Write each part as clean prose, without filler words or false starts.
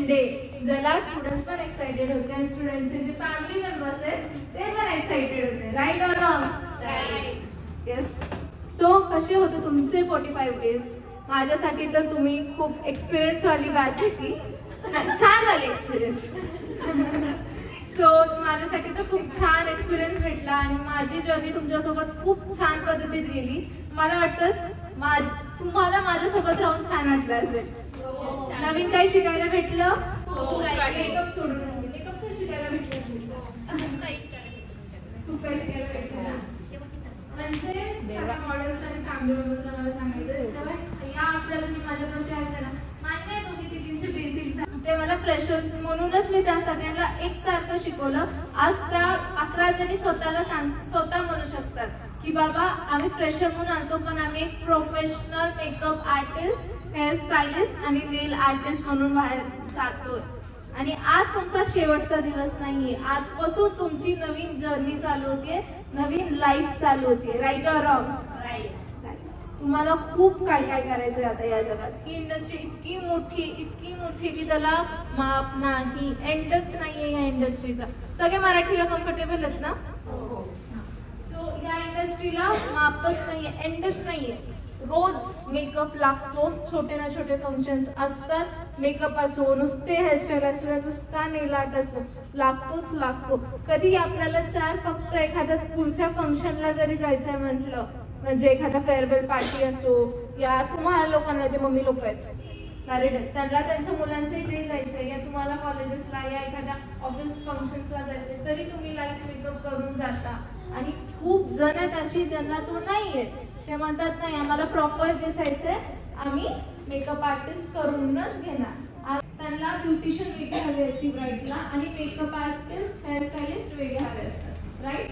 Day, ज्याला students पण excited होते आणि स्टुडंटचे जे फॅमिली मेंबर्स आहेत ते पण एक्साइटेड होते. Right or wrong? Right. Yes. So कसे होते तुमचे 45 डेज? माझ्यासाठी तर तुम्ही खूप एक्सपिरियन्स वाली बॅच होती, छान वाली एक्सपिरियन्स. सो माझ्यासाठी तर खूप छान एक्सपिरियन्स भेटला आणि माझी जर्नी तुमच्यासोबत खूप छान पद्धतीत गेली. मला वाटतं तुम्हाला माझ्यासोबत राहून छान वाटलं असेल. नवीन काही शिकायला भेटलं? मेकअप सोडून मेकअप तर शिकायला भेटलं. खूप काही शिकायला भेटलं. म्हणजे सगळ्या मॉडेल्स आणि फॅमिली मेंबर्सला मला सांगायचं या आपल्याला जी माझ्यापाशी आहेत ना, मान्य आहे दोघी तिघींचे बेसिक्स ते मला फ्रेशर्स म्हणूनच मी त्या सगळ्यांना एकसारखं शिकवलं. आज त्या 11 जणी स्वतः म्हणू शकतात की बाबा आम्ही फ्रेशर म्हणून आणतो, पण आम्ही एक professional makeup artist, hair stylist आणि नेल आर्टिस्ट म्हणून बाहेर जातोय. आणि आज तुमचा शेवटचा दिवस नाहीये. आजपासून तुमची नवीन जर्नी चालू होतीये, नवीन लाईफ चालू होतीये. Right or wrong? राईट. तुम्हाला खूप काय काय करायचंय आता या जगात. ही इंडस्ट्री इतकी मोठी की त्याला माप नाही, एंडच नाहीये या इंडस्ट्रीचा. सगळे मराठीला कम्फर्टेबल आहेत ना? सो या इंडस्ट्रीला मापच नाहीये, एंडच नाहीये. रोज मेकअप लागतो, छोटे ना छोटे फंक्शन्स असतात. मेकअप असो, नुसते हेअरस्टाईल असो, नुसता नेल आर्ट असतो, लागतोच लागतो. कधी आपल्याला फक्त एखाद्या स्कूलच्या फंक्शनला जरी जायचंय म्हटलं, म्हणजे एखादा फेअरवेल पार्टी असो, या तुम्हाला लोकांना जे मम्मी लोक आहेत मॅरिड आहेत त्यांना त्यांच्या मुलांच्या इथे जायचंय, या तुम्हाला कॉलेजेसला या एखाद्या ऑफिस फंक्शन्सला जायचंय, तरी तुम्ही लाईट मेकअप करून जाता. आणि खूप जण आहेत अशी ज्यांना तो नाहीये, ते म्हणतात नाही आम्हाला प्रॉपर दिसायचंय, आम्ही मेकअप आर्टिस्ट करूनच घेणार. त्यांना ब्युटिशियन वेगळे हवे असते ब्राईड्सला आणि मेकअप आर्टिस्ट, हेअर स्टायलिस्ट वेगळे हवे असतात. राईट?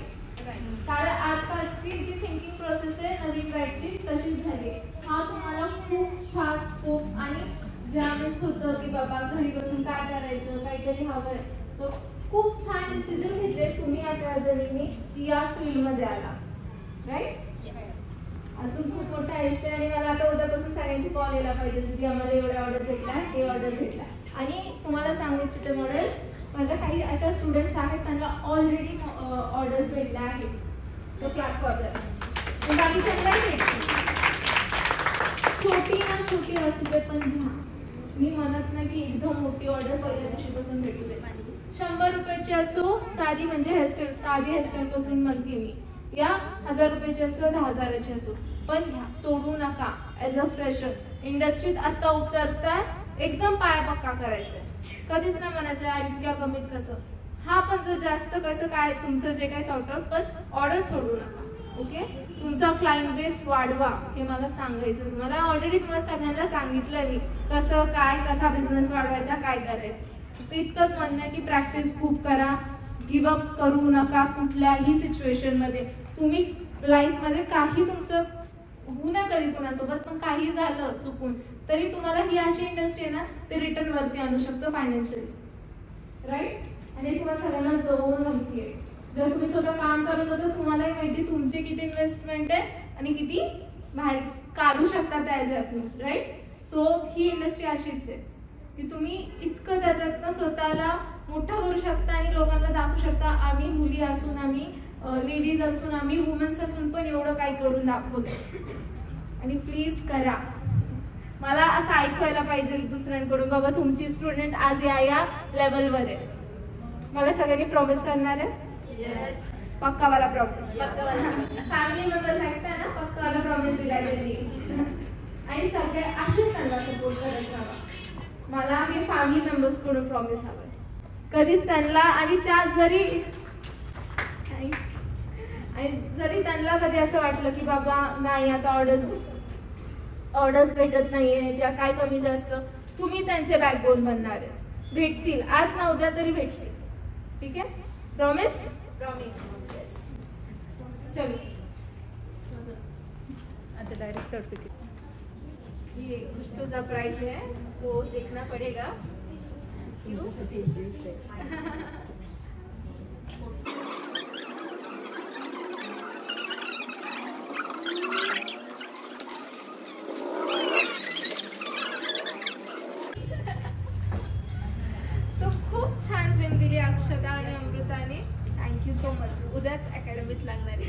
कारण आजकालची जी थिंकिंग प्रोसेस आहे नवीन ब्राईडची तशीच झाली. हा तुम्हाला खूप छान स्कोप आणि ज्यावेळेस होतं की बाबा घरी बसून काय करायचं, काहीतरी हवंय, तो खूप छान डिसिजन घेतले तुम्ही या 11 जणींनी की या फील्डमध्ये आला. राईट? अजून खूप मोठं आयुष्य आणि मला आता उद्यापासून सगळ्यांची कॉल यायला पाहिजे की आम्हाला एवढा ऑर्डर भेटला, हे ऑर्डर भेटला. आणि तुम्हाला सांगू इच्छिते मॉडेल्स, माझ्या काही अशा स्टुडंट्स आहेत त्यांना ऑलरेडी ऑर्डर्स भेटल्या आहेत. तो क्लास ऑर्डर बाकी सगळ्याही भेटते, छोटी ना छोटी असू दे पण घ्या. मी म्हणत नाही की एकदम मोठी ऑर्डर पहिल्या दिवशीपासून भेटू दे. 100 रुपयाची असो, साधी म्हणजे हेअरस्टाईल, साधी हेअरस्टाईल पासून म्हणते मी, या 1000 रुपयाची असो, 10,000ची असो, पण घ्या, सोडू नका. ॲज अ फ्रेशर इंडस्ट्रीत आता उतरताय, एकदम पाया पक्का करायचंय. कधीच नाही म्हणायचं यार इतक्या कमीत कसं. हा पण जर जास्त कसं काय तुमचं जे काही सॉर्ट आउट, पण ऑर्डर सोडू नका. ओके? तुमचा क्लायंट बेस वाढवा, हे मला सांगायचं. तुम्हाला ऑलरेडी तुम्हाला सगळ्यांना सांगितलं मी कसं काय, कसा बिझनेस वाढवायचा, काय करायचं. तर इतकंच म्हणणं आहे की प्रॅक्टिस खूप करा, गिव्ह अप करू नका कुठल्याही सिच्युएशनमध्ये. तुम्ही लाईफमध्ये काही तुमचं होऊ नये कधी कोणासोबत, पण काही झालं चुकून तरी तुम्हाला ही अशी इंडस्ट्री आहे ना, ते रिटर्न वरती आणू शकतो फायनान्शियली. राईट? आणि तुम्हाला सगळ्यांना जवळून माहिती आहे. जर तुम्ही स्वतः काम करत होता तुम्हालाही माहिती तुमची किती इन्व्हेस्टमेंट आहे आणि किती बाहेर काढू शकता त्याच्यातून. राईट? सो ही इंडस्ट्री अशीच आहे की तुम्ही इतकं त्याच्यातनं स्वतःला मोठं करू शकता आणि लोकांना दाखवू शकता आम्ही मुली असून, आम्ही लेडीज असून, आम्ही वुमेन्स असून पण एवढं काही करून दाखवतो. आणि प्लीज करा. मला असं ऐकवायला पाहिजे दुसऱ्यांकडून बाबा तुमची स्टुडंट आज या लेवलवर आहे. मला सगळ्यांनी प्रॉमिस करणार आहे? पक्कावाला प्रॉमिस. फॅमिली मेंबर्स ऐकताय ना, पक्कावाला प्रॉमिस दिलाय त्यांनी. आणि सगळे असेच त्यांना सपोर्ट करत राहा. मला हे फॅमिली मेंबर्स कडून प्रॉमिस हवंय. कधीच त्यांना आणि त्या जरी त्यांना कधी असं वाटलं की बाबा नाही आता ऑर्डर्स भेटत नाहीये या काय कमी जास्त, तुम्ही त्यांचे बॅकबोन बनणार आहे. भेटतील, आज ना उद्या तरी भेटतील. ठीक आहे? प्रॉमिस? चलो आता डायरेक्ट सर्टिफिकेट. ये कुछ तो सरप्राइज है, वो देखना पड़ेगा. क्यों? अक्षता आणि अमृताने. Thank you so much. उद्याच अकॅडमीत लागणारी.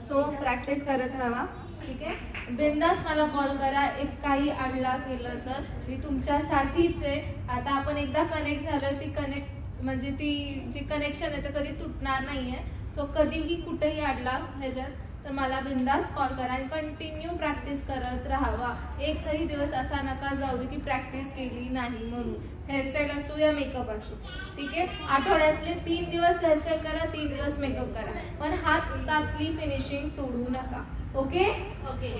सो प्रॅक्टिस करत राहा, ठीक आहे. बिंदास मला कॉल करा इफ काही अडला केलं तर. मी तुमच्या साथीच आहे. आता आपण एकदा कनेक्ट झालं, ती कनेक्ट म्हणजे ती जी कनेक्शन आहे ते कधी तुटणार नाही आहे. सो कधीही कुठेही अडला ह्याच्यात तर मला बिंदास कॉल करा आणि कंटिन्यू प्रॅक्टिस करत राहावा. एकही दिवस असा नका जाऊ दे की प्रॅक्टिस केली नाही म्हणून. हेअरस्टाईल असो या मेकअप असो, ठीक आहे. आठवड्यातले 3 दिवस हेअरस्टाईल करा, 3 दिवस मेकअप करा, पण हातातली फिनिशिंग सोडू नका. Okay okay.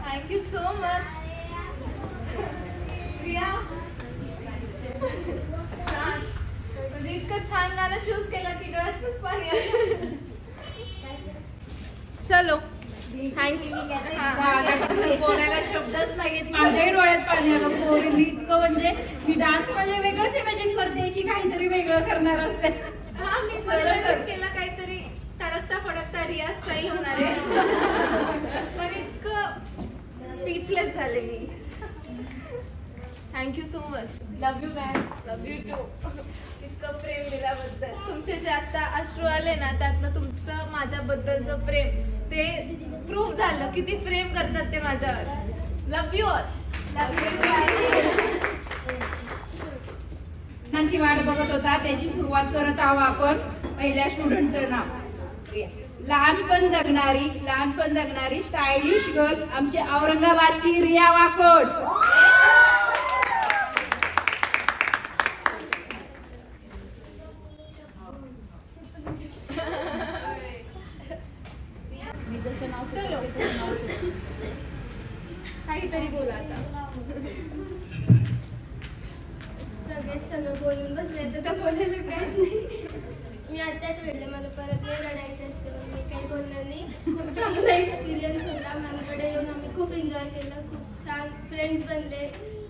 Thank you so much. Priya छान, म्हणजे इतकं छान गाणं चूज केलं की डोळ्यातच पाणी आलं. चलो थँक्यू. बोलायला शब्दच नाहीत, माझ्याही डोळ्यात पाणी आलं. पोरींनी इतकं म्हणजे मी डान्स मध्ये वेगळंच इमॅजिन करते की काहीतरी वेगळं करणार असते. हा मी इमॅजिन केलं काहीतरी तडकता फडकता रिया स्टाईल होणार आहे, पण इतकं स्पीचलेस झाले मी. Thank you so much. Love you ma'am. Love you too. इतकं प्रेम दिल्याबद्दल. तुमचे जे आता अश्रू आले ना त्यातनं तुमचं माझ्याबद्दलचं प्रेम ते प्रूव्ह झालं किती प्रेम करतात ते माझ्यावर. लव यू ऑल. Love you. ची वाट बघत होता त्याची सुरुवात करत आहोत आपण. पहिल्या स्टुडंटचं नाव लहानपण जगणारी स्टायलिश गर्ल आमची औरंगाबादची रिया वाकोड. चलो काहीतरी बोला आता. सगळेच सगळं बोलून बसले तर बोलायला काहीच नाही. मी आत्ताच वेळेला मला परत नाही रडायचं असतं, मी काही बोलणार नाही. खूप चांगला एक्सपिरियन्स होता. मॅमकडे येऊन आम्ही खूप एन्जॉय केलं, खूप छान फ्रेंड्स बनले.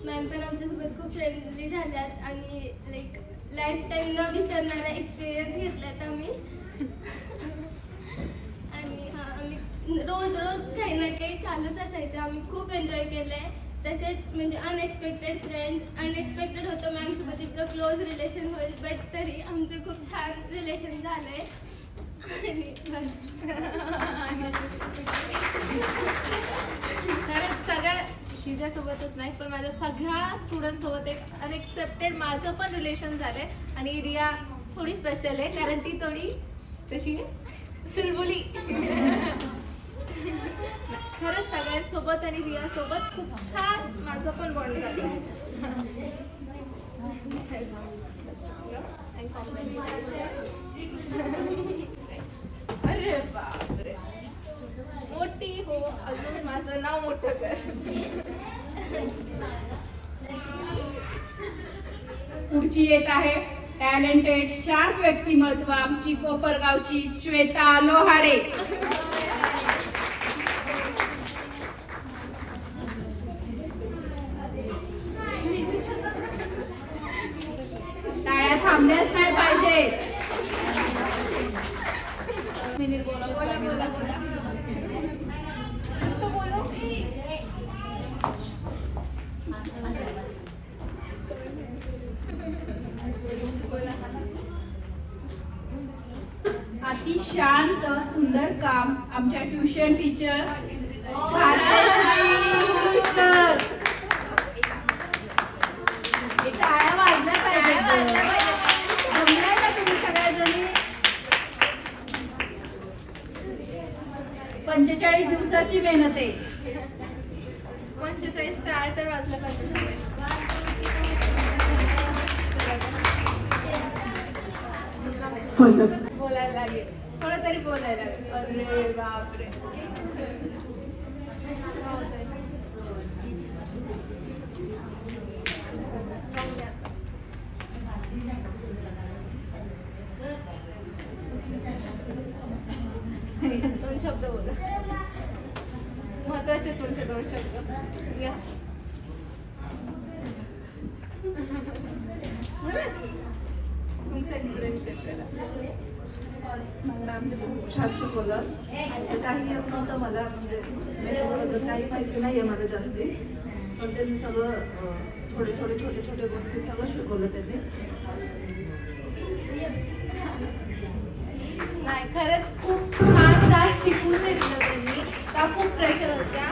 मॅम पण आमच्यासोबत खूप फ्रेंडली झाल्यात आणि लाईक लाईफ टाईम न विसरणारा एक्सपिरियन्स घेतलात आम्ही. आणि हां, आम्ही रोज काही ना काही चालूच असायचं. आम्ही खूप एन्जॉय केलं आहे. तसेच म्हणजे अनएक्सपेक्टेड फ्रेंड अनएक्सपेक्टेड होतं मॅमसोबत इतकं क्लोज रिलेशन होईल, बट तरी आमचं खूप छान रिलेशन झालं आहे. आणि बस खरंच सगळ्या तिच्यासोबतच नाही पण माझ्या सगळ्या स्टुडंटसोबत एक अनएक्सेप्टेड माझं पण रिलेशन झालं आहे. आणि रिया थोडी स्पेशल आहे कारण ती थोडी तशी चुलबुली. सोबत आणि रिया सोबत खूप छान माझं पण बॉन्ड झालं. अरे बापरे, मोठी हो अजून माझं नाव मोठं कर. पुढची येत आहे टॅलेंटेड शार्प व्यक्तिमत्व आमची कोपरगावची श्वेता लोहाडे. टाळ्या थांबल्याच नाही पाहिजे. बोला बोला बोला बोला. नुसतं बोलो. अति शांत सुंदर काम आमच्या ट्युशन टीचर भारतश्री सर. टाळ्या वाजल्या पाहिजे. जमलाय का तुम्ही सगळ्याजणी? 45 दिवसाची मेहनत आहे. 45 टाळ्या तर वाजल्या पाहिजे. बोलायला लागेल, थोडं तरी बोलायला लागेल. अरे बापरे. दोन शब्द बोला, महत्वाचे तुमचे 2 शब्द. तुमचा एक्सपिरियन्स शेअर करा. मॅम खूप छान शिकवलं. काही येत नव्हतं मला, म्हणजे मेकअपबद्दल काही माहिती नाही आहे मला जास्ती, पण त्यांनी सगळं छोटे छोटे गोष्टी सगळं शिकवलं त्यांनी. नाही खरंच खूप छान जास्त शिकवून दिलं त्यांनी. त्या खूप प्रेशर होत्या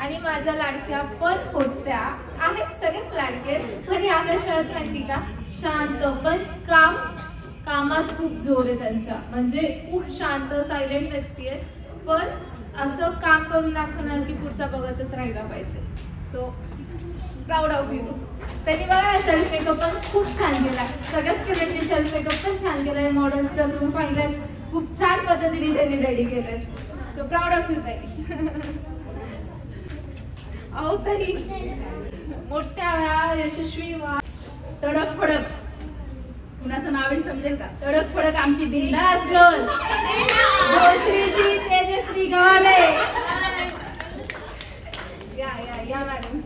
आणि माझ्या लाडक्या पण होत्या, आहेत सगळेच लाडके. पण ह्या कशा आहेत माहिती का, शांत पण कामात खूप जोर आहे त्यांच्या. म्हणजे खूप शांत सायलेंट व्यक्ती आहेत, पण असं काम करून दाखवणार की पुढचा बघतच राहिला पाहिजे. So proud of you. त्यांनी बघा सेल्फ मेकअप पण खूप छान केला. सगळ्या स्टुडंटनी सेल्फ मेकअप पण छान केलाय. मॉडेल्स तर तुम्ही पाहिलंच, खूप छान पद्धतीने त्यांनी रेडी केलंय. सो प्राऊड ऑफ यू ताई. अहो तरी मोठ्या व्हा, यशस्वी व्हा. तडक फडक कुणाचं नावही समजेल का? तडक फडक आमची बिंदास गर्ल भोसरीची तेजस्वी गव्हाणे. या मॅडम.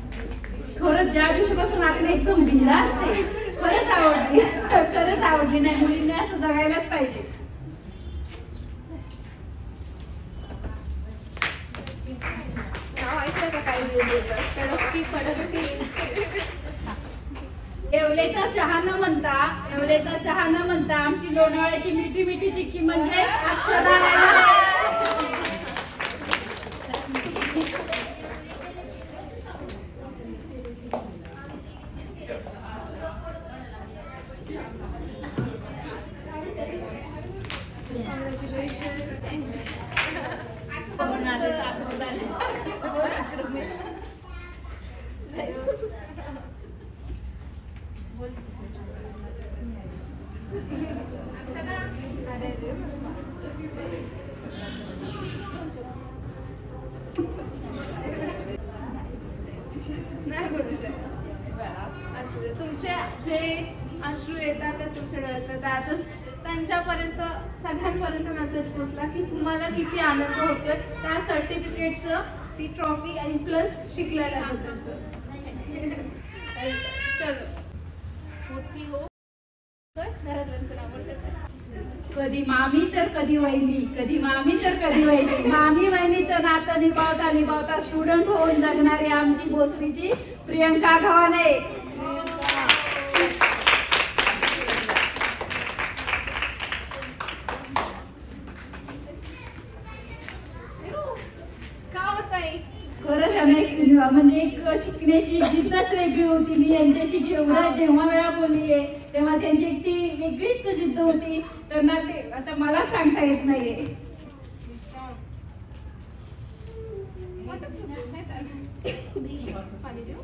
खरंच ज्या दिवशीपासून आले ना एकदम बिंदास आहे. खरंच आवडली नाही. मुलींनी असं जगायलाच पाहिजे. ऐकलं का काही तडकती फडकती. येवलेचा चहा न म्हणता आमची लोणावळ्याची मिठी मिठी चिक्की म्हणजे अक्षरा. नाही बोलू तुमचे जे अश्रू येतात ते तुमच्या डोळ्यात त्यातच त्यांच्यापर्यंत सगळ्यांपर्यंत मेसेज पोहोचला की तुम्हाला किती आनंद होतोय त्या सर्टिफिकेटचं, ती ट्रॉफी आणि प्लस शिकलेल्या बद्दलचं. चलो मोठी हो, घरातल्यांचं नाव मोठं. कधी मामी तर कधी वहिनी, कधी मामी तर कधी वहिनी. मामी वहिनीचं नातं निभावता स्टुडंट होऊन जगणारी आमची भोसरीची प्रियंका गव्हाणे. खरंच म्हणजे एक शिकण्याची जिद्दच वेगळी होती. मी यांच्याशी जेव्हा वेळा बोलली आहे तेव्हा त्यांची एक ती वेगळीच जिद्द होती. त्यांना ते आता मला सांगता येत नाहीये. पाणी देऊ.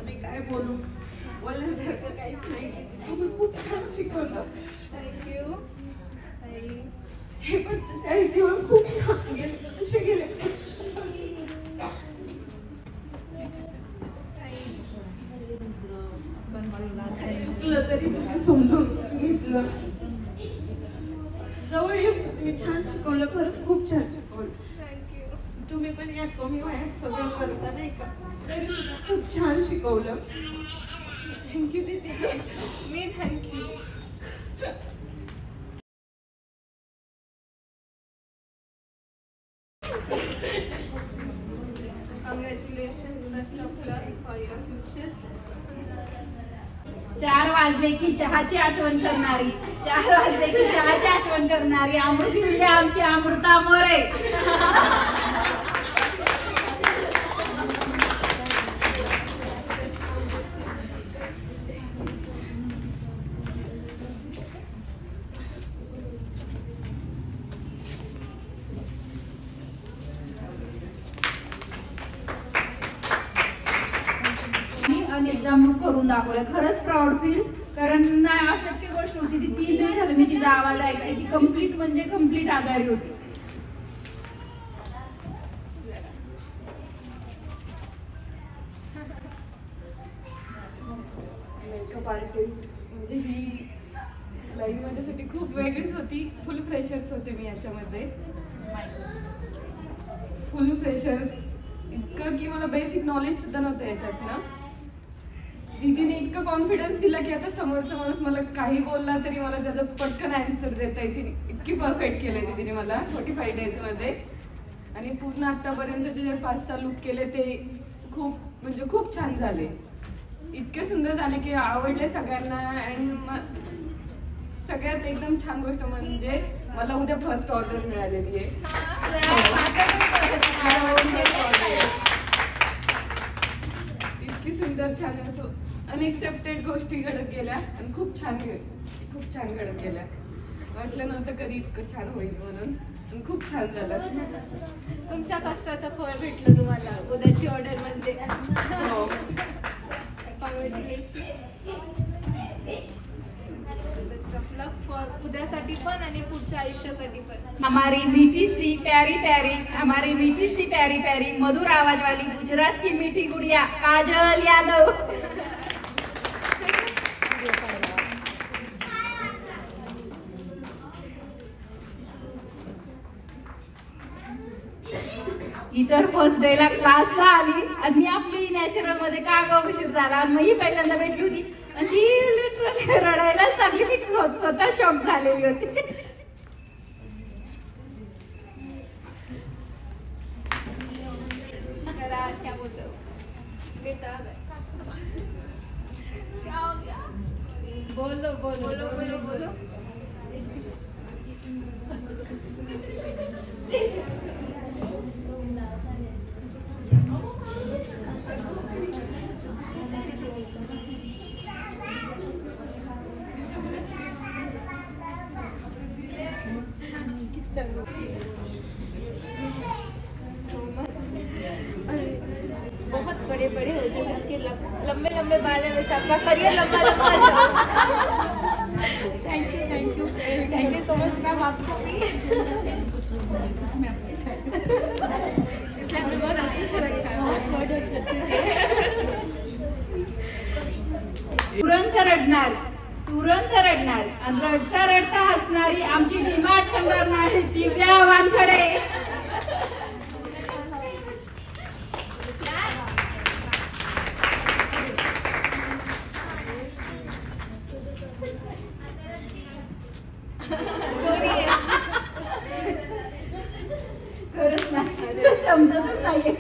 मी काय बोलू, बोलण्यासारखं काहीच नाही. तुम्ही खूप छान शिकवलं. थँक्यू. हे पण दिवस खूप छान गेले. कसे गेले चुकलं तरी तुम्ही समजून घेतलं. जवळ येऊन तुम्ही छान शिकवलं. खरंच खूप छान शिकवलं. थँक्यू. तुम्ही पण या कमी वयात सगळं करता नाही का, तरी सुद्धा खूप छान शिकवलं. थँक्यू दीदी. मी thank you. Congratulations, best of luck for your future. 4 वाजले की चहाची आठवण करणारी, 4 वाजले की चहाची आठवण करणारी अमृती म्हणजे आमची अमृता मोरे. अनेकदा मूक करून दाखवलं. खरंच प्राऊड फील. कारण नाही अशक्य गोष्ट होती ती. 3 दिवस झालं मी तिचा आवाज ऐकला. ती कम्प्लीट म्हणजे कम्प्लीट आजारी होती. मेकअप आर्टिस्ट म्हणजे ही लाईन माझ्यासाठी खूप वेगळीच होती. फुल फ्रेशर्स होते मी याच्यामध्ये. फुल फ्रेशर्स इतकं की मला बेसिक नॉलेज सुद्धा नव्हतं याच्यातनं. दीदीने इतकं कॉन्फिडन्स दिला की आता समोरचा माणूस मला काही बोलला तरी मला त्याचं पटकन आन्सर देता येते. इतकी परफेक्ट केलंय दीदीने मला 45 डेजमध्ये. आणि पूर्ण आतापर्यंतचे जे 5-6 लुक केले ते खूप म्हणजे खूप छान झाले. इतके सुंदर झाले की आवडले सगळ्यांना. अँड सगळ्यात एकदम छान गोष्ट म्हणजे मला उद्या फर्स्ट ऑर्डर मिळालेली आहे. इतकी सुंदर छान असं अनएक्सेप्टेड गोष्टी घडत गेल्या आणि खूप छान घडत गेल्या. वाटलं नव्हतं कधी इतकं छान होईल म्हणून. खूप छान झालं. तुमच्या कष्टाचं फळ भेटलं तुम्हाला उद्याची ऑर्डर म्हणजे. Congratulation. Best of luck for उद्यासाठी पण आणि पुढच्या आयुष्यासाठी पण. हमारी मीठी सी प्यारी प्यारी, हमारी मीठी सी प्यारी प्यारी मधुर आवाज वाली गुजरात की मीठी गुड़िया काजल यादव. इतर फर्स्ट डे ला क्लासला आली आणि आपली नॅचरल मध्ये का गं उशीर झाला. आणि मग ही पहिल्यांदा भेटली होती आणि ती लिटरली रडायला चालली. मी स्वतः शॉक झालेली होती. क्या बोलते हो बेटा? क्या हो गया? बोलो बोलो बोलो बोलो बोलो. बहुत बड़े बड़े हो जैसे आपके लंबे लंबे बाल है वैसे आपका करियर लंबा लंबा जाए. Thank you so much ma'am. आपको इसलिए हमने बहुत अच्छे से रखा है. तुरंत रडणार आणि रडता रडता हसणारी आमची डिमांड संभाळणारी दिव्या वानखडे. खरंच नाही समजतच नाहीये.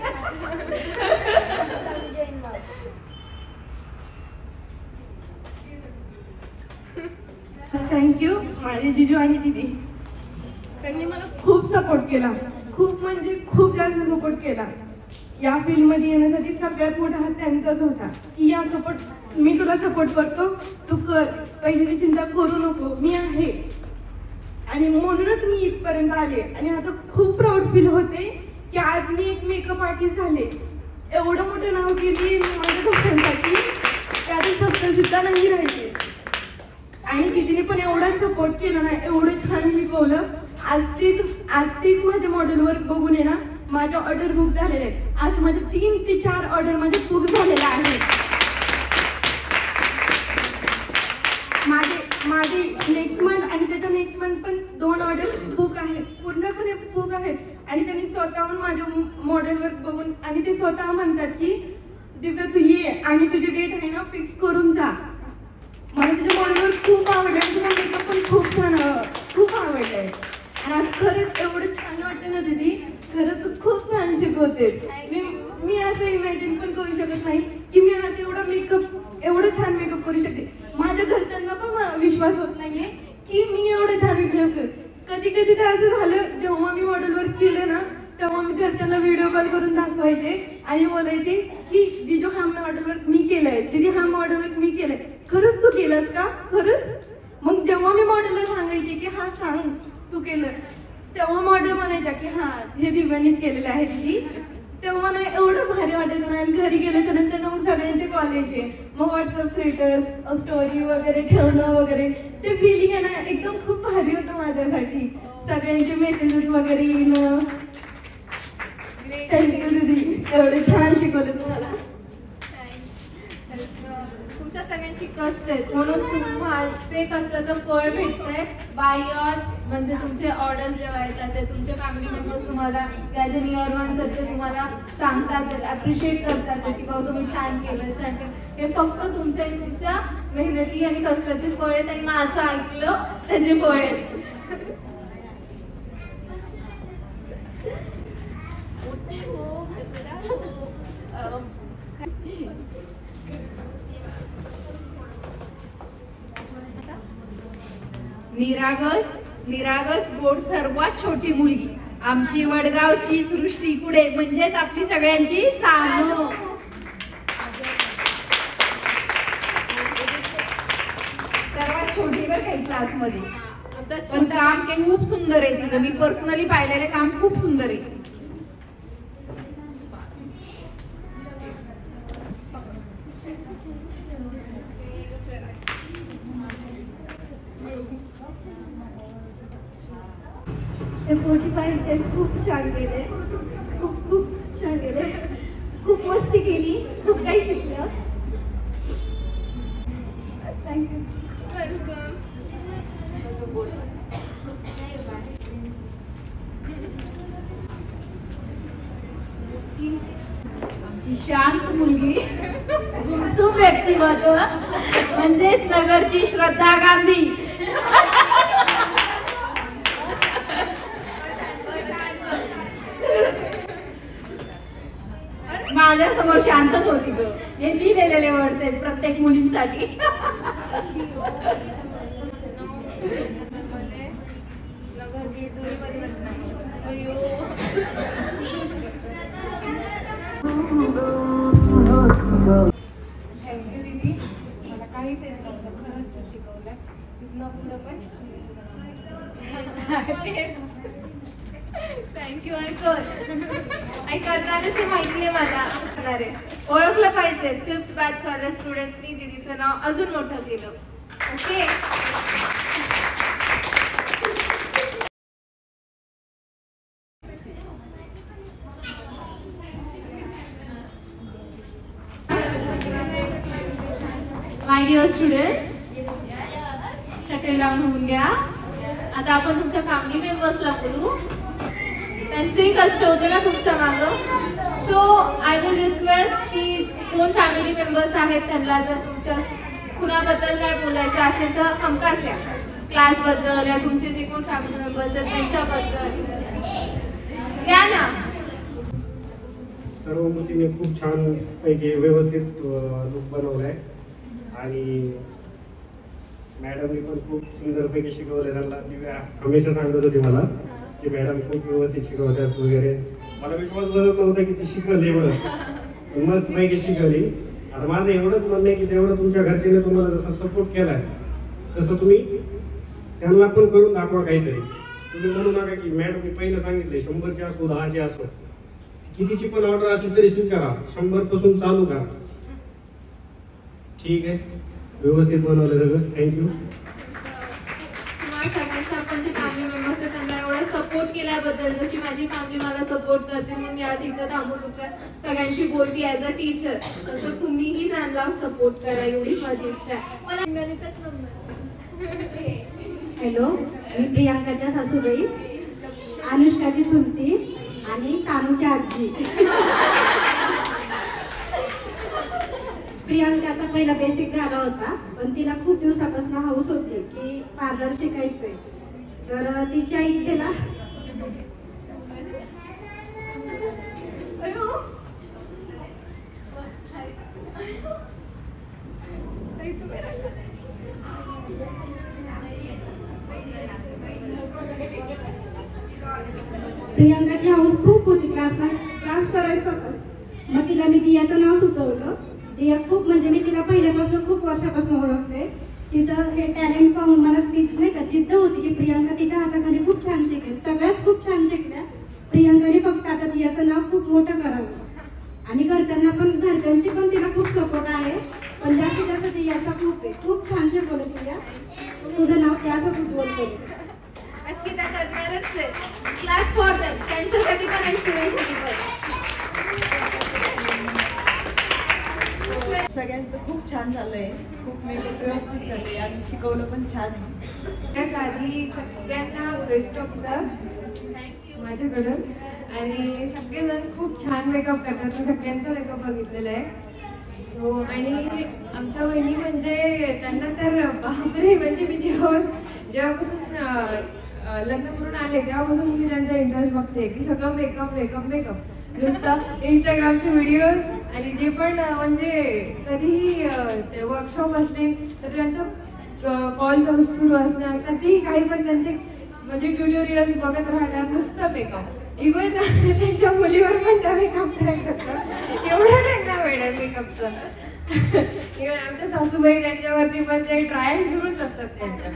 थँक्यू माझी जिजू आणि दीदी. त्यांनी मला खूप सपोर्ट केला. खूप म्हणजे खूप जास्त सपोर्ट केला. या फील्डमध्ये येण्यासाठी सगळ्यात मोठा हात त्यांचाच होता की या सपोर्ट मी तुला सपोर्ट करतो, तू कर, पैशाची चिंता करू नको, मी आहे. आणि म्हणूनच मी इथपर्यंत आले आणि आता खूप प्राऊड फील होते की आज मी एक मेकअप आर्टिस्ट झाले. एवढं मोठं नाव केली मी माझ्या दोघांसाठी त्याचे शब्द सुद्धा नाही राहिले. आणि तिने पण एवढा सपोर्ट केला ना, एवढं छान शिकवलं. आज तीच माझ्या मॉडेलवर बघून आहे ना माझ्या ऑर्डर बुक झालेल्या आहेत. आज माझे 3 ते 4 ऑर्डर माझे बुक झालेल्या आहेत. माझे नेक्स्ट मंथ आणि त्याच्या नेक्स्ट मंथ पण 2 ऑर्डर बुक आहेत, पूर्णपणे बुक आहेत. आणि त्यांनी स्वतःहून माझ्या मॉडेलवर बघून आणि ते स्वतः म्हणतात की दिव्या तू ये आणि तुझी डेट आहे ना फिक्स करून जा. मला तुझ्या मॉडेलवर खूप आवडलं, तुझा मेकअप पण खूप आवडलंय. आणि आज खरंच एवढं छान वाटतं ना दीदी, खरंच तू खूप छान शिकवते. मी असं इमॅजिन पण करू शकत नाही की मी आज एवढं छान मेकअप करू शकते. माझ्या घरच्यांना पण विश्वास होत नाहीये की मी एवढं छान मेकअप करू. कधी कधी तर असं झालं जेव्हा मी मॉडेलवर केलं ना तेव्हा मी घरच्यांना व्हिडिओ कॉल करून दाखवायचे आणि बोलायचे की जिजू हा मॉडेलवर्क मी केलंय, दीदी हा मॉडेलवर्क मी केलंय, खरंच तू केलंस का खरंच. मग जेव्हा मी मॉडेलला सांगायचे की हा सांग तू केलं, तेव्हा मॉडेल म्हणायच्या की हा हे दिव्यानीच केलेलं आहे दीदी. तेव्हा मला एवढं भारी वाटायचं ना. आणि घरी गेल्याच्या नंतर मग सगळ्यांचे कॉल यायचे, मग व्हॉट्सअप स्टेटस स्टोरी वगैरे ठेवणं वगैरे, ते फिलिंग आहे ना एकदम खूप भारी होतं माझ्यासाठी. सगळ्यांचे मेसेजेस वगैरे येणं. थँक्यू दीदी, एवढे छान शिकवलं तुम्हाला. तुमच्या सगळ्यांची कष्ट आहेत म्हणून तुम्हाला ते कष्टाचं फळ भेटतंय बाय युअर, म्हणजे तुमचे ऑर्डर्स जेव्हा येतात ते तुमचे फॅमिली मेंबर्स तुम्हाला या जे नियर वन्स आहेत ते तुम्हाला सांगतात, ॲप्रिशिएट करतात की भाऊ तुम्ही छान केलं छान केलं. हे फक्त तुमच्या मेहनती आणि कष्टाचे फळ आहेत आणि माझं ऐकलं त्याचे फळ आहेत. निरागस गोड सर्वात छोटी मुलगी आमची वडगावची सृष्टी कुडे, म्हणजेच आपली सगळ्यांची सानू. सर्वात छोटी बरं काही क्लासमध्ये, पण काम खूप सुंदर आहे तिचं. मी पर्सनली पाहिलेलं काम खूप सुंदर आहे. ते 45 डेज खूप छान गेले, खूप छान गेले. खूप मस्ती केली, खूप काही शिकलं. थँक्यू. वेलकम. आमची शांत मुलगी सुम व्यक्तिमत्व म्हणजेच नगरची श्रद्धा गांधी. माझ्या समोर शांतच होती ग. हे लिहिलेले वर्ड्स आहेत प्रत्येक मुलींसाठी. नगर मध्ये थँक्यू दीदी, मला काहीच येत नव्हतं, खरंच तू शिकवलं. तिथनं पुढं पण थँक्यू. आणि करणारेच हे माहिती आहे मला. करणारे ओळखलं पाहिजे. 5th बॅच वाल्या स्टुडंट्सनी दीदीचं नाव अजून मोठं केलं. Okay. My dear students, settle down होऊन घ्या. आता आपण तुमच्या फॅमिली मेंबर्सला बोलू. त्यांचेही कष्ट होते ना तुमच्या मागं. सो आय विल रिक्वेस्ट की कोण फॅमिली मेंबर्स आहेत त्यांना जर तुमच्या कुणाबद्दल काय बोलायचं असेल तर हमखास या. क्लासबद्दल या तुमचे जे कोण फॅमिली मेंबर्स आहेत त्यांच्याबद्दल या ना. सर्व मुलींनी खूप छान पैकी व्यवस्थित लुक बनवलाय आणि मॅडमनी पण खूप सुंदरपैकी शिकवले. त्यांना ती हमेशा सांगत होती मला की मॅडम खूप व्यवस्थित शिकवतात वगैरे. मला विश्वास बसत नव्हता की ती शिकवल एवढं मस्त पैकी शिकवली. आता माझं एवढंच म्हणणं आहे की जेवढं तुमच्या घरच्याने तुम्हाला जसं सपोर्ट केलाय तसं तुम्ही त्यांना पण करून दाखवा काहीतरी. तुम्ही म्हणू नका की मॅडम मी पहिलं सांगितले 100ची असो 10ची असो कितीची पण ऑर्डर असली तरी स्वीकारा, 100 पासून चालू करा. ठीक आहे, व्यवस्थित बनवलं सगळं. थँक्यू. सगळ्यांचा आपण जे फॅमिली मेंबर्स आहेत त्यांना एवढा सपोर्ट केल्याबद्दल, जशी माझी फॅमिली मला सपोर्ट करते म्हणून मी आज इथं थांबून तुमच्या सगळ्यांशी बोलती ॲज अ टीचर, तसं तुम्हीही त्यांना सपोर्ट करा एवढीच माझी इच्छा आहे. मला इंग्रजीचाच नंबर. हॅलो, मी प्रियांकाच्या सासूबाई, अनुष्काची चुलती आणि सानूची आजी. प्रियांकाचा पहिला बेसिक झाला होता, पण तिला खूप दिवसापासून हौस होती की पार्लर शिकायचंय. तर तिच्या इच्छेला प्रियांकाची हौस खूप होती क्लास करायचा होता. मग तिला मी दियाचं नाव सुचवलं. दिया खूप म्हणजे मी तिला पहिल्यापासून खूप वर्षापासून ओळखते. तिचं हे टॅलेंट पाहून मला ती नाही का जिद्द होती की प्रियांका तिच्या हाताखाली खूप छान शिकेल. सगळ्याच खूप छान शिकल्या. प्रियांकाने फक्त आता दियाचं नाव खूप मोठं करावं आणि घरच्यांची पण तिला खूप सपोर्ट आहे. पण जास्तीत जास्त दियाचा खूप छान शिकवलं. दिया तुझं नाव ते असं उज्ज्वल करू. नक्की त्या करणारच आहे. Clap for them. त्यांच्यासाठी पण आणि स्टुडंटसाठी पण. सगळ्यांचं खूप छान झालंय, खूप मेकअप व्यवस्थित झाले आणि शिकवलं पण छान आहे. त्यात आधी सगळ्यांना बेस्ट ऑफ लक माझ्याकडून. आणि सगळेजण खूप छान मेकअप करतात. मी सगळ्यांचा मेकअप बघितलेला आहे. सो आणि आमच्या वहिनी म्हणजे त्यांना तर बापरे, म्हणजे मी जेव्हापासून लग्न करून आले तेव्हापासून मी त्यांचा इंटरेस्ट बघते की सगळं मेकअप नुसतं इंस्टाग्रामचे व्हिडिओज आणि जे पण म्हणजे कधीही वर्कशॉप असते तर त्यांचं कॉल सुरू असणार तर तेही काही पण त्यांचे म्हणजे ट्युटोरियल्स बघत राहणार नुसतं मेकअप. इव्हन त्यांच्या मुलीवर पण त्या मेकअप ट्राय करतात. एवढं त्यांना वेळ आहे मेकअपचं. इव्हन आमच्या सासूबाई त्यांच्यावरती पण ते ट्रायल सुरूच असतात त्यांच्या.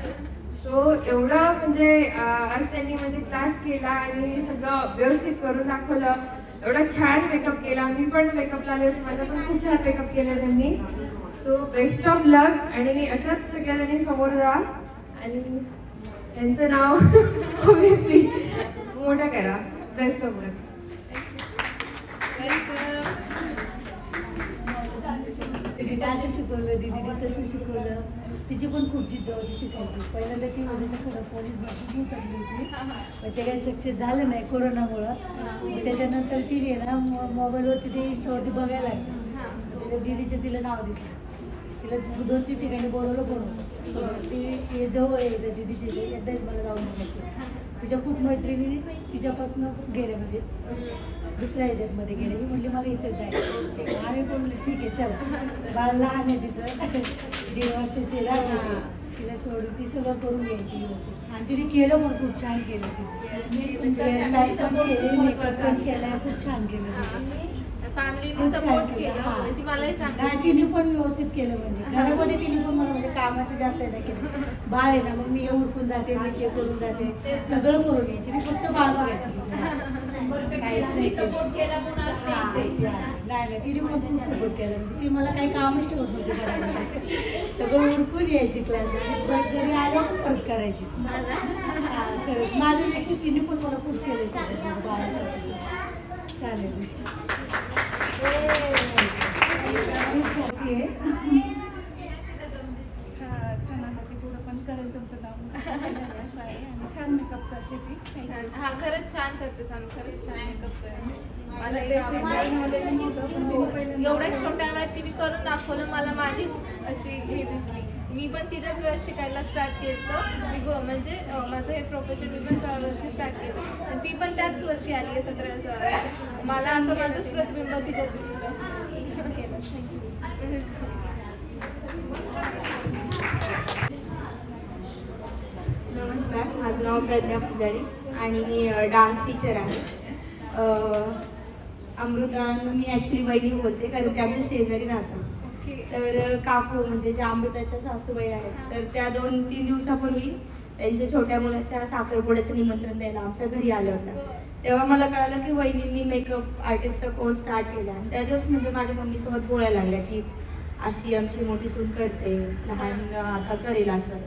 सो एवढा म्हणजे आज त्यांनी म्हणजे क्लास केला आणि सगळं व्यवस्थित करून दाखवलं. एवढा छान मेकअप केला. मी पण मेकअपला आले होते, माझा पण खूप छान मेकअप केला त्यांनी. सो बेस्ट ऑफ लक. आणि अशाच सगळ्या जणी समोर जा आणि त्यांचं नाव ऑब्विसली मोठं करा. बेस्ट ऑफ लक. दीदीने असं शिकवलं, दीदीने तसं शिकवलं. तिची पण खूप जिद्द होती शिकायची. पहिल्यांदा ती म्हणजे खरं पोलीस भरती उतरली होती, पण ते काही सक्सेस झालं नाही कोरोनामुळं. त्याच्यानंतर तिने ना मोबाईलवरती ते इंस्टावरती बघायला लागली. दीदीचं तिला नाव दिसलं. तिला 2-3 ठिकाणी बोलवलं पण होतं. ती जवळ येतं दीदीचे एकदाच मला जाऊन बघायचं. तिच्या खूप मैत्रिणी तिच्यापासून गेल्या म्हणजे दुसऱ्या ह्याच्यामध्ये गेले. मी म्हटली मला इथं जायचं. आम्ही पण म्हणलं ठीक आहे चला. बाळ लहान आहे तिचं 1.5 वर्षाची राहते. तिला सोडून ती सगळं करून घ्यायची व्यवस्थित. आणि तिने केलं पण खूप छान केलं. हेअरस्टाईल पण केली, मेकअप पण केला, खूप छान केलं. फॅमिलीने सपोर्ट केलं. ती मलाही सांगायची तिने पण व्यवस्थित केलं. म्हणजे घरामध्ये तिने पण मला म्हणजे कामाचं जास्त नाही केलं. बाळ आहे ना, मग मी उरकून जाते, मी हे करून जाते, सगळं करून घ्यायची. मी फक्त बाळ बघायची. सपोर्ट केला नाही तिने पण खूप सपोर्ट केला. म्हणजे ती मला काही कामच ठेवत नव्हती. सगळं उरकून यायची क्लास. घरी आल्या पण परत करायची. माझ्यापेक्षा तिने पण मला खूप केलं सगळं बाळासाठी. चालेल. छान आहे ती पुढं पण करेल तुमचं काम. असं आहे आणि छान मेकअप करते ती. हा खरंच छान करते सांग. खरंच छान मेकअप करते. मला एवढ्या छोट्या वयात तिने करून दाखवलं. मला माझीच अशी हे दिसली. मी पण तिच्याच वेळेस शिकायला स्टार्ट केलं. म्हणजे माझं हे प्रोफेशन मी पण 16 वर्षी स्टार्ट केलं आणि ती पण त्याच वर्षी आली आहे 17 मला असं माझंच प्रतिबिंब तिच्यात दिसलं. नमस्कार, माझं नाव प्रज्ञा पुजारी. आणि मी डान्स टीचर आहे. अमृता मी ॲक्च्युली वहिनी बोलते कारण ते आमच्या शेजारी राहतात. तर काकू म्हणजे ज्या अमृताच्या सासूबाई आहेत तर त्या 2-3 दिवसापूर्वी त्यांच्या छोट्या मुलाच्या साखरपुड्याचं निमंत्रण द्यायला आमच्या घरी आल्या होत्या. तेव्हा मला कळालं की वहिनींनी मेकअप आर्टिस्टचा कोर्स स्टार्ट केला आणि त्याच्याच म्हणजे माझ्या मम्मीसोबत बोलायला लागल्या की अशी आमची मोठी सून करते, लहान आता करेल असं.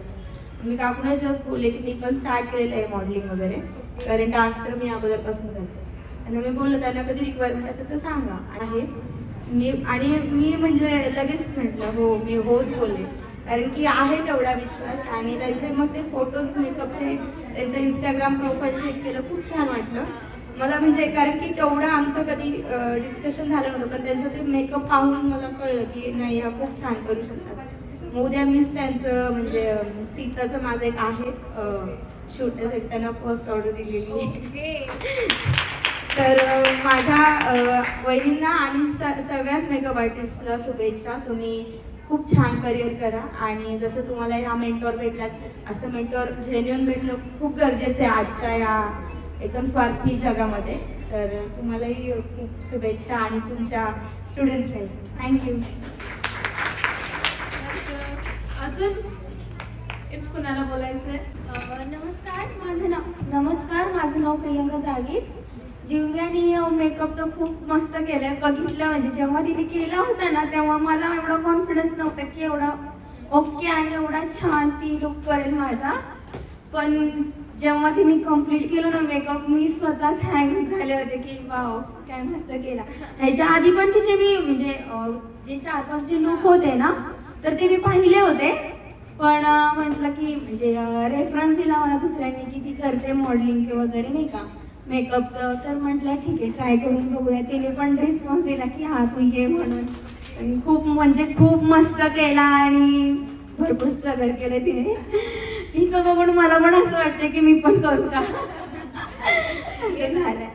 मी काकूनच जस्ट बोलले की मी पण स्टार्ट केलेलं आहे मॉडेलिंग वगैरे, कारण डान्स तर मी अगोदरपासून करते. आणि मी बोललो त्यांना कधी रिक्वायरमेंट असेल तर सांगा आहे मी म्हणजे लगेच म्हटलं हो, मी होच बोलले, कारण की आहे तेवढा विश्वास. आणि त्यांचे मग ते फोटोज मेकअपचे त्यांचं इंस्टाग्राम प्रोफाईल चेक केलं, खूप छान वाटलं मला. म्हणजे कारण की तेवढं आमचं कधी डिस्कशन झालं नव्हतं, पण त्यांचं ते मेकअप पाहून मला कळलं की नाही हा खूप छान करू शकतात. मग उद्या मीच त्यांचं म्हणजे सीताचं माझं एक आहे शूट, त्यासाठी त्यांना फर्स्ट ऑर्डर दिलेली. तर माझ्या वहिनींना आणि सगळ्याच मेकअप आर्टिस्टला शुभेच्छा. तुम्ही खूप छान करिअर करा आणि जसं तुम्हाला ह्या मेंटॉर भेटलात, असं मेंटॉर जेन्युइन भेटणं खूप गरजेचं आहे आजच्या या एकदम स्वार्थी जगामध्ये. तर तुम्हालाही खूप शुभेच्छा आणि तुमच्या स्टुडंट्सलाही थँक्यू. अजून कुणाला बोलायचंय? नमस्कार, माझं नाव प्रियंका जागीर. दिव्यानी मेकअप तर खूप मस्त केलंय. बघितलं म्हणजे जेव्हा तिने केला होता ना तेव्हा मला एवढा कॉन्फिडन्स नव्हता की एवढा ओके आणि एवढा छान ती लुक करेल माझा. पण जेव्हा तिने कम्प्लीट केलं ना मेकअप मी स्वतःच हँग झाले होते की वाव काय मस्त केला. ह्याच्या आधी पण तिचे मी म्हणजे जे 4-5 जे लुक होते ना तर ते मी पाहिले होते, पण म्हटलं की म्हणजे रेफरन्स दिला मला दुसऱ्यांनी की ती करते मॉडेलिंग वगैरे नाही का मेकअपचं. तर म्हटलं ठीक आहे ट्राय करून बघूया. तिने पण रिस्पॉन्स दिला की हा तू ये म्हणून. आणि खूप म्हणजे खूप मस्त केला आणि भरपूर स्ट्रगल केलं तिने. तिचं बघून मला पण असं वाटतं की मी पण करू का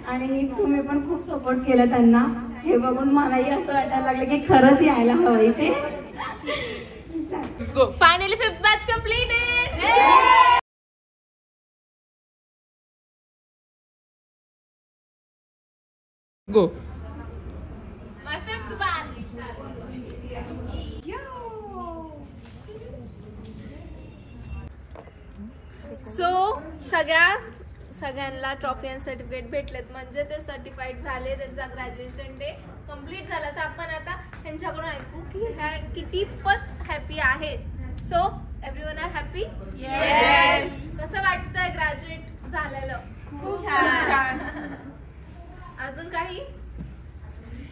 आणि तुम्ही पण खूप सपोर्ट केला त्यांना. हे बघून मलाही असं वाटायला लागलं की खरंच यायला हवं इथे. Finally 5th batch completed. Go. My 5th batch. So सगळ्यांना ट्रॉफी आणि सर्टिफिकेट भेटलेत, म्हणजे ते सर्टिफाईड झाले, त्यांचा ग्रॅज्युएशन डे कम्प्लीट झाला. तर आपण आता त्यांच्याकडून ऐकू की ह्या किती पत हॅपी आहेत. So everyone are happy? Yes. कसं वाटतंय ग्रॅज्युएट झालेलं? खूप छान. अजून काही?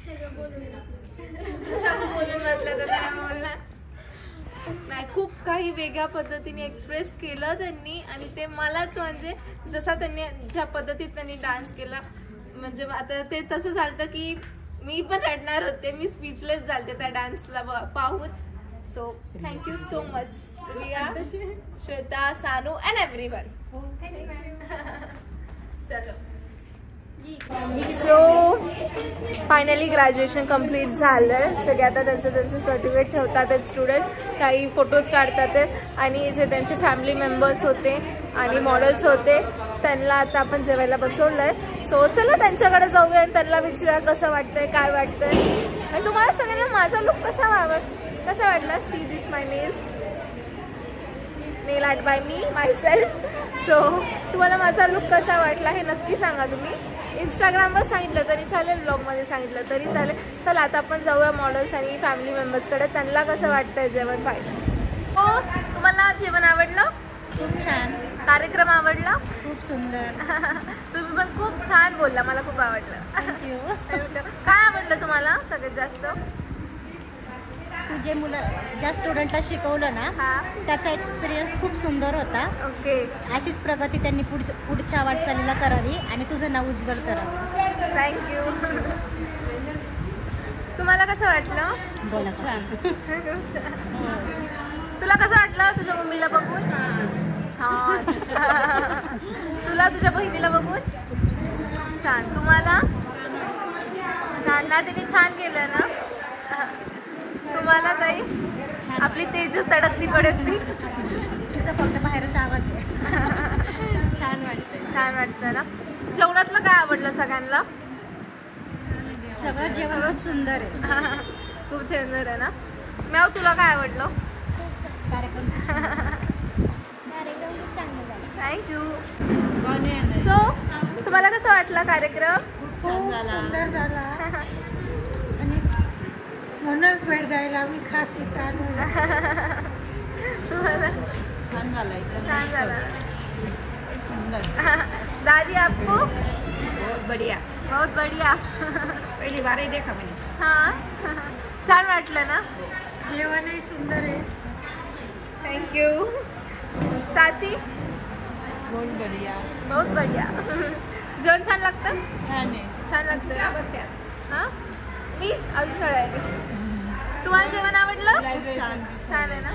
सगळं बोलून बसलं तर काय बोलणार नाही. खूप काही वेगळ्या पद्धतीने एक्सप्रेस केलं त्यांनी आणि ते मलाच म्हणजे जसा त्यांनी ज्या पद्धतीत त्यांनी डान्स केला म्हणजे आता ते तसं झालं की मी पण रडणार होते. मी स्पीचलेस झालते त्या डान्सला पाहून. So thank you so much Riya, Shweta, Sanu and everyone. चलो. सो फायनली ग्रॅज्युएशन कम्प्लीट झालं. सगळे आता त्यांचं सर्टिफिकेट ठेवतात आहेत स्टुडंट, काही फोटोज काढतात आहेत आणि जे त्यांचे फॅमिली मेंबर्स होते आणि मॉडेल्स होते त्यांना आता आपण जेवायला बसवलं आहे. सो चला त्यांच्याकडे जाऊया आणि त्यांना विचारूया कसं वाटतंय, काय वाटतंय. आणि तुम्हाला सगळ्यांना माझा लुक कसा वाटला? See this my nails, nail art bye me myself. So तुम्हाला माझा लुक कसा वाटला हे नक्की सांगा. तुम्ही इंस्टाग्रामवर सांगितलं तरी चालेल, ब्लॉगमध्ये सांगितलं तरी चालेल. चला आता आपण जाऊया मॉडेल्स आणि फॅमिली मेंबर्सकडे, त्यांना कसं वाटतंय जेवण पाहिलं. हो, तुम्हाला जेवण आवडलं? खूप छान. कार्यक्रम आवडला? खूप सुंदर. तुम्ही पण खूप छान बोलला, मला खूप आवडलं. थँक्यू. काय आवडलं तुम्हाला सगळ्यात जास्त? तू जे ज्या स्टुडंटला शिकवलं ना त्याचा एक्सपिरियन्स खूप सुंदर होता. ओके. अशीच प्रगती त्यांनी पुढच्या वाटचालीला करावी आणि तुझं नाव उज्ज्वल करावं. थँक्यू. तुम्हाला कसं वाटलं? बोला. छान. तुला कसं वाटलं तुझ्या मम्मीला बघून? छान. तुला तुझ्या बहिणीला बघून? छान. तुम्हाला? छान ना, तिने छान केलं ना. तुम्हाला ताई? आपली तेजू तडकती पडकती. तिचा फक्त बाहेरचा आवाज आहे. छान वाटतं. छान वाटतं ना. जेवणातलं काय आवडलं सगळ्यांना? सगळं जेवण खूप सुंदर आहे. खूप सुंदर आहे ना. मॅव तुला काय आवडलं? कार्यक्रम खूप चांगला झाला. थँक्यू. सो तुम्हाला कसं वाटला कार्यक्रम? खूप सुंदर झाला आणि म्हणूनच बाहेर जायला आम्ही खास इथं आलो. तुम्हाला छान झाला. छान झाला. दादी आपको? बहुत बढ़िया. बहुत बढ़िया. पहिली बार ही देखा मैंने. हां छान वाटलं ना. जेवणही सुंदर आहे. थँक्यू. चाची? बहुत बढ़िया. बहुत बढ़िया. जेवण छान लागतं? छान आहे. छान लागतं ना. हां मी अजून थोडं आहे. तुम्हाला जेवण आवडलं? छान. छान आहे ना.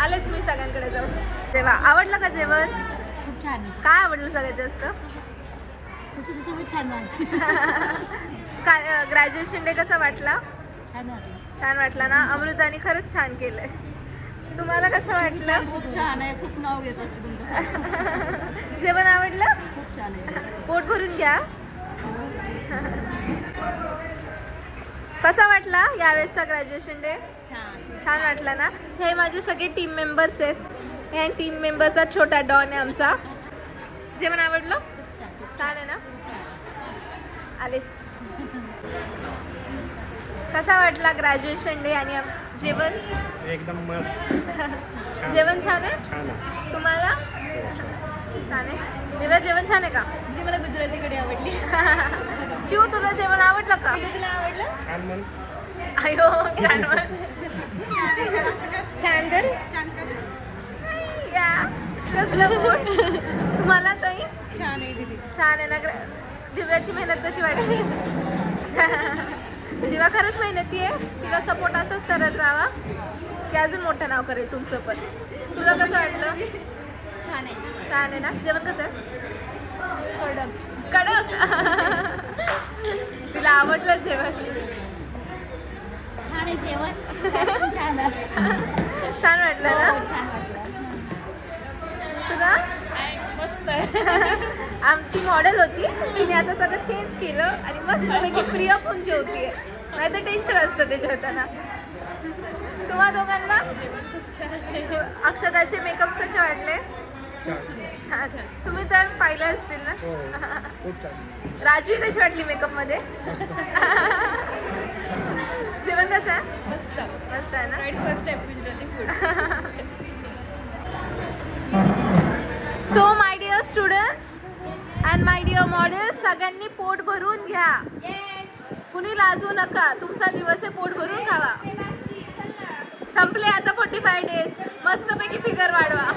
आलेच मी सगळ्यांकडे जाऊ. तेव्हा आवडलं का जेवण? खूप छान आहे. काय आवडलं सगळ्यात जास्त? तसं सगळं छान वाटलं. काय ग्रॅज्युएशन डे कसा वाटला? छान वाटलं. छान वाटला ना. अमृताने खरंच छान केलंय. तुम्हाला कसं वाटलं? खूप छान आहे. खूप नाव घेत असते तुमचं. जेवण आवडलं? खूप छान आहे. पोट भरून घ्या. कसा वाटला यावेळेसचा ग्रॅज्युएशन डे? छान वाटला ना. हे माझे सगळे टीम मेंबर्स आहेत. या टीम मेंबरचा छोटा डॉन आहे आमचा. जेवण आवडलं? छान आहे ना. आलेच. कसा वाटला ग्रॅज्युएशन डे आणि जेवण? एकदम मस्त. जेवण छान आहे. छान आहे. तुम्हाला छान आहे. दिव्या जेवण छान आहे का? मला गुजरातीकडे आवडली. चिव तुला जेवण आवडलं का? तुला आवडलं? छान म्हण. अयो छान म्हण. छान कर. छान कर. या कसलं फूड. तुम्हाला ताई? छान आहे दीदी. छान आहे ना. दिव्याची मेहनत कशी वाटली? दिव्या खरंच मेहनती आहे. तिला सपोर्ट असंच करत राहा की अजून मोठं नाव करेल तुमचं पण. तुला कसं वाटलं? छान आहे. छान आहे ना. जेवण कसं आहे? कडक. कडक. तिला आवडलं जेवण. छान आहे जेवण. छान आहे. छान वाटलं ना. छान वाटलं. तुला? मस्त. आमची मॉडेल होती. तिने आता सगळं चेंज केलं आणि मस्तपैकी प्रिया पण जेवतीये. नाही तर टेन्शन असतं ते जेवताना. तुम्हा दोघांना? अक्षताचे मेकअप्स कसे वाटले? छान. तुम्ही तर पाहिले असतील ना. राजवी कशी वाटली मेकअप मध्ये? जेवण कसं आहे? मस्त. मस्त आहे ना. First time Gujarati food. So my dear students and my dear model, सगळ्यांनी पोट भरून घ्या. कुणी लाजू नका. तुमचा दिवस आहे, पोट भरून खावा. संपले आता 45 डेज. मस्तपैकी फिगर वाढवा.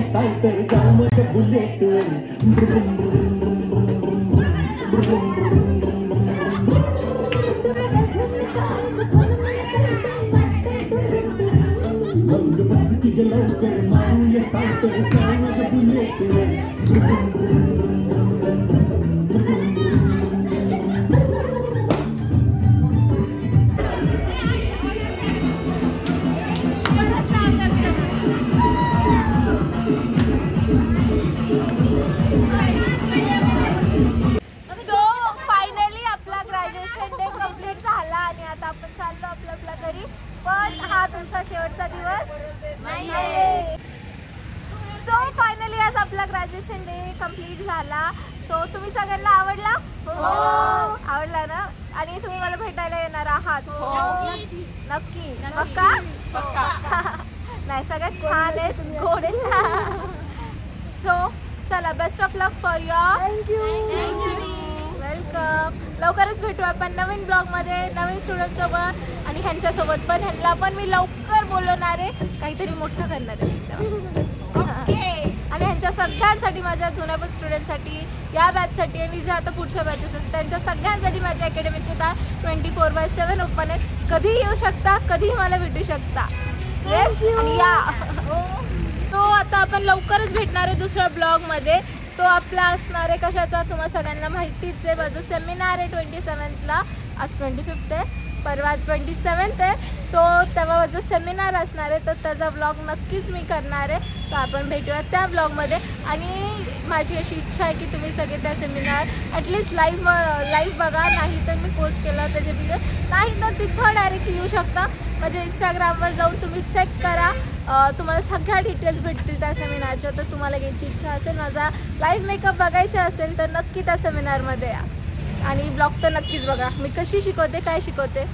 सावतर जामत बुलेट लवकर बसती ग लवकर मारूया सावतर जामत बुलेट तुमचा शेवटचा दिवस नाहीये. सो फायनली आज आपला ग्रॅज्युएशन डे कंप्लीट झाला. सो तुम्ही सगळ्यांना आवडला? हो आवडला ना. आणि तुम्ही मला भेटायला येणार आहात? हो नक्की. पक्का? पक्का. नाही सगळ्यात छान आहेत, गोड आहेत. सो चला best of luck for your. Thank you. Welcome. लवकरच भेटू आपण नवीन ब्लॉगमध्ये नवीन स्टुडंट सोबत आणि ह्यांच्यासोबत पण. ह्यांना पण मी लवकर बोलवणार आहे, काहीतरी मोठं करणार आहे. आणि ह्यांच्या सगळ्यांसाठी, माझ्या जुन्या पण स्टुडंटसाठी, या बॅचसाठी आणि ज्या आता पुढच्या बॅचेस आहेत त्यांच्या सगळ्यांसाठी माझ्या अकॅडमीची दार 24/7 ओपन आहे. कधी येऊ शकता, कधीही मला भेटू शकता. येस. आणि या तो आता आपण लवकरच भेटणार आहे दुसऱ्या ब्लॉगमध्ये. तो आपला असणार आहे कशाचा तुम्हाला सगळ्यांना माहितीच आहे. माझं सेमिनार आहे 27ला. आज 25 आहे, परवा 27 आहे. सो तेव्हा माझं सेमिनार असणार आहे, तर त्याचा ब्लॉग नक्कीच मी करणार आहे. तर आपण भेटूया त्या ब्लॉगमध्ये. आणि माझी अशी इच्छा आहे की तुम्ही सगळे त्या सेमिनार ॲटलिस्ट लाईव्ह बघा. नाही तर मी पोस्ट केला त्याच्या व्हिडिओ, नाही तर तिथं डायरेक्टली येऊ शकता. म्हणजे इंस्टाग्रामवर जाऊन तुम्ही चेक करा, तुम्हाला सगळ्या डिटेल्स भेटतील त्या सेमिनारच्या. तर तुम्हाला घ्यायची इच्छा असेल, माझा लाईव्ह मेकअप बघायचा असेल तर नक्की त्या सेमिनारमध्ये या. आणि ब्लॉग तर नक्कीच बघा, मी कशी शिकवते, काय शिकवते.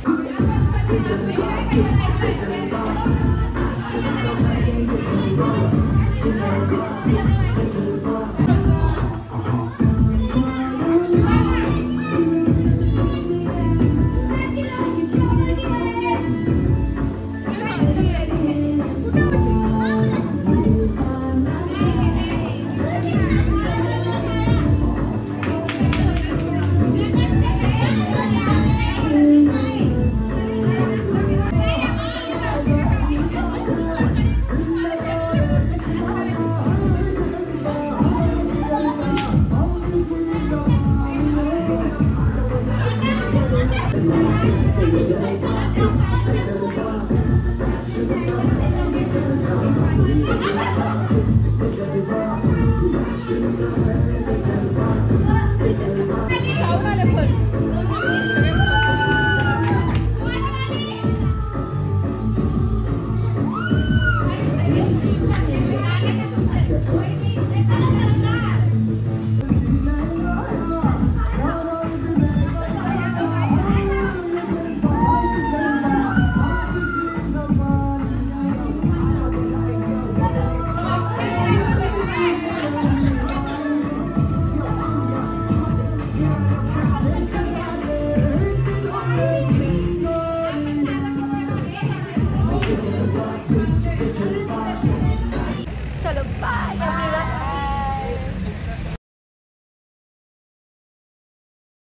Voice